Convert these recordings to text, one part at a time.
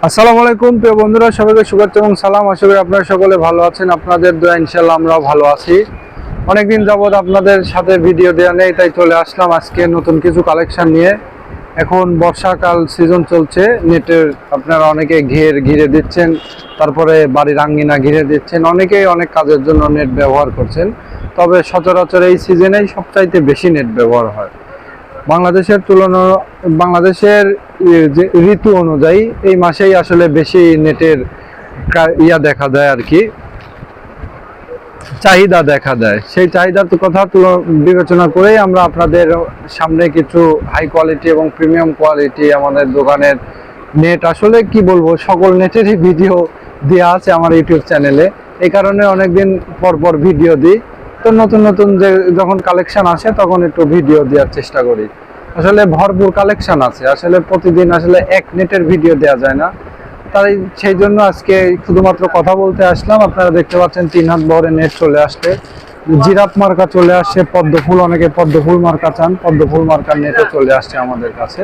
আসসালামু আলাইকুম প্রিয় বন্ধুরা, সবাইকে শুভেচ্ছা এবং সালাম। আশা করি আপনারা সকলে ভালো আছেন। আপনাদের দোয়া ইনশাআল্লাহ আমরাও ভালো আছি। অনেকদিন যাবত আপনাদের সাথে ভিডিও দেওয়া নেই, তাই চলে আসলাম আজকে নতুন কিছু কালেকশন নিয়ে। এখন বর্ষাকাল সিজন চলছে, নেটের আপনারা অনেকে ঘিরে দিচ্ছেন, তারপরে বাড়ির আঙ্গিনা ঘিরে দিচ্ছেন, অনেকেই অনেক কাজের জন্য নেট ব্যবহার করছেন। তবে সচরাচর এই সিজনেই সবচাইতে বেশি নেট ব্যবহার হয়। বাংলাদেশের যে ঋতু অনুযায়ী এই মাসেই আসলে বেশি নেটের দেখা দেয় আর কি, চাহিদা দেখা দেয়। সেই চাহিদার কথা বিবেচনা করেই আমরা আপনাদের সামনে কিছু হাই কোয়ালিটি এবং প্রিমিয়াম কোয়ালিটি আমাদের দোকানের নেট, আসলে কি বলবো, সকল নেটেরই ভিডিও দেওয়া আছে আমার ইউটিউব চ্যানেলে। এই কারণে অনেকদিন পর ভিডিও দিই। তো নতুন নতুন যে যখন কালেকশন আসে তখন একটু ভিডিও দেওয়ার চেষ্টা করি। আসলে ভরপুর কালেকশন আছে, আসলে প্রতিদিন আসলে এক নেটের ভিডিও দেওয়া যায় না। তাই সেই জন্য আজকে শুধুমাত্র কথা বলতে আসলাম। আপনারা দেখতে পাচ্ছেন 3 হাত বহরের নেট চলে আসছে, জিরাফ মার্কা চলে আসছে, পদ্মফুল, অনেকে পদ্মফুল মার্কা চান, পদ্মফুল মার্কার নেটও চলে আসছে আমাদের কাছে।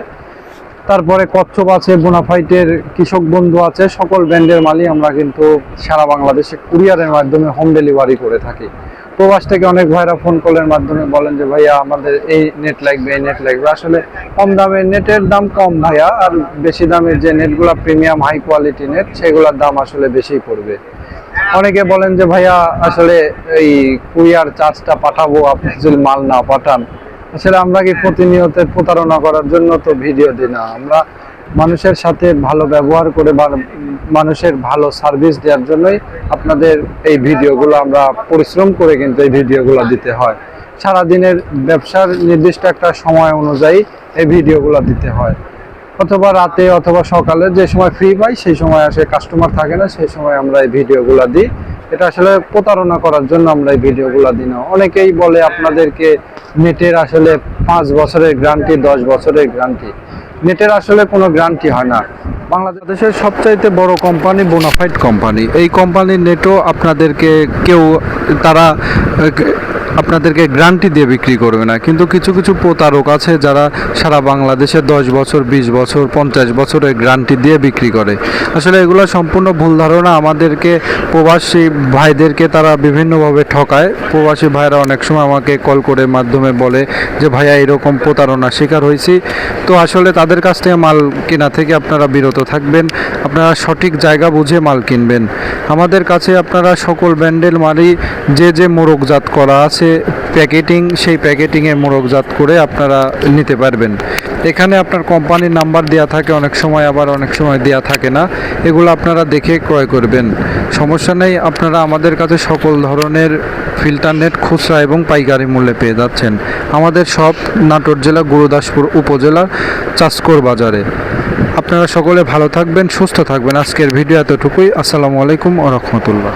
তারপরে কচ্ছপ আছে, বোনাফাইটের কৃষক বন্ধু আছে, সকল ব্র্যান্ডের মালই আমরা কিন্তু সারা বাংলাদেশে কুরিয়ারের মাধ্যমে হোম ডেলিভারি করে থাকি। প্রবাস থেকে অনেক ভাইরা ফোন কলের মাধ্যমে বলেন যে ভাইয়া আমাদের এই নেট লাগবে, এই নেট লাগবে। আসলে কম দামের নেটের দাম কম ভাইয়া, আর বেশি দামের যে নেটগুলো প্রিমিয়াম হাই কোয়ালিটি নেট, সেগুলোর দাম আসলে বেশি পড়বে। অনেকে বলেন যে ভাইয়া আসলে এই কুরিয়ার চার্জটা পাঠাবো, আপনি যদি মাল না পাঠান। আসলে আমরা কি প্রতিনিয়ত প্রতারণা করার জন্য তো ভিডিও দিই না, আমরা মানুষের সাথে ভালো ব্যবহার করে বা মানুষের ভালো সার্ভিস দেওয়ার জন্যই আপনাদের এই ভিডিওগুলো আমরা পরিশ্রম করে কিন্তু এই ভিডিওগুলো দিতে হয়। সারাদিনের ব্যবসার নির্দিষ্ট একটা সময় অনুযায়ী এই ভিডিওগুলো দিতে হয়, অথবা রাতে অথবা সকালে যে সময় ফ্রি পাই সেই সময় আসে, কাস্টমার থাকে না সেই সময় আমরা এই ভিডিওগুলো দিই। এটা আসলে প্রতারণা করার জন্য আমরা এই ভিডিওগুলো দিই না। অনেকেই বলে আপনাদেরকে নেটের আসলে 5 বছরের গ্যারান্টি, 10 বছরের গ্যারান্টি। নেটের আসলে কোনো গ্যারান্টি হয় না। বাংলাদেশের সবচাইতে বড় কোম্পানি বোনাফাইড কোম্পানি, এই কোম্পানির নেটও তারা আপনাদেরকে গ্যারান্টি দিয়ে বিক্রি করবে না। কিন্তু কিছু কিছু প্রতারক আছে যারা সারা বাংলাদেশে 10 বছর, 20 বছর, 50 বছরের গ্যারান্টি দিয়ে বিক্রি করে। আসলে এগুলো সম্পূর্ণ ভুল ধারণা। আমাদেরকে প্রবাসী ভাইদেরকে তারা বিভিন্নভাবে ঠকায়। প্রবাসী ভাইরা অনেক সময় আমাকে কল করে মাধ্যমে বলে যে ভাইয়া এরকম প্রতারণার শিকার হয়েছি। তো আসলে তাদের কাছ থেকে মাল কেনা থেকে আপনারা বিরত থাকবেন, আপনারা সঠিক জায়গা বুঝে মাল কিনবেন। আমাদের কাছে আপনারা সকল ব্র্যান্ডের মালই যে মোড়কজাত করা আছে প্যাকেটিং, সেই প্যাকেটিংয়ে মোড়কজাত করে আপনারা নিতে পারবেন। এখানে আপনার কোম্পানির নাম্বার দেওয়া থাকে অনেক সময়, আবার অনেক সময় দেওয়া থাকে না। এগুলো আপনারা দেখে ক্রয় করবেন, সমস্যা নেই। আপনারা আমাদের কাছে সকল ধরনের ফিল্টার নেট খুচরা এবং পাইকারি মূল্যে পেয়ে যাচ্ছেন। আমাদের সব নাটোর জেলা গুরুদাসপুর উপজেলা চাষকর বাজারে। আপনারা সকলে ভালো থাকবেন, সুস্থ থাকবেন। আজকের ভিডিও এতটুকুই। আসসালামু আলাইকুম ওয়া রাহমাতুল্লাহ।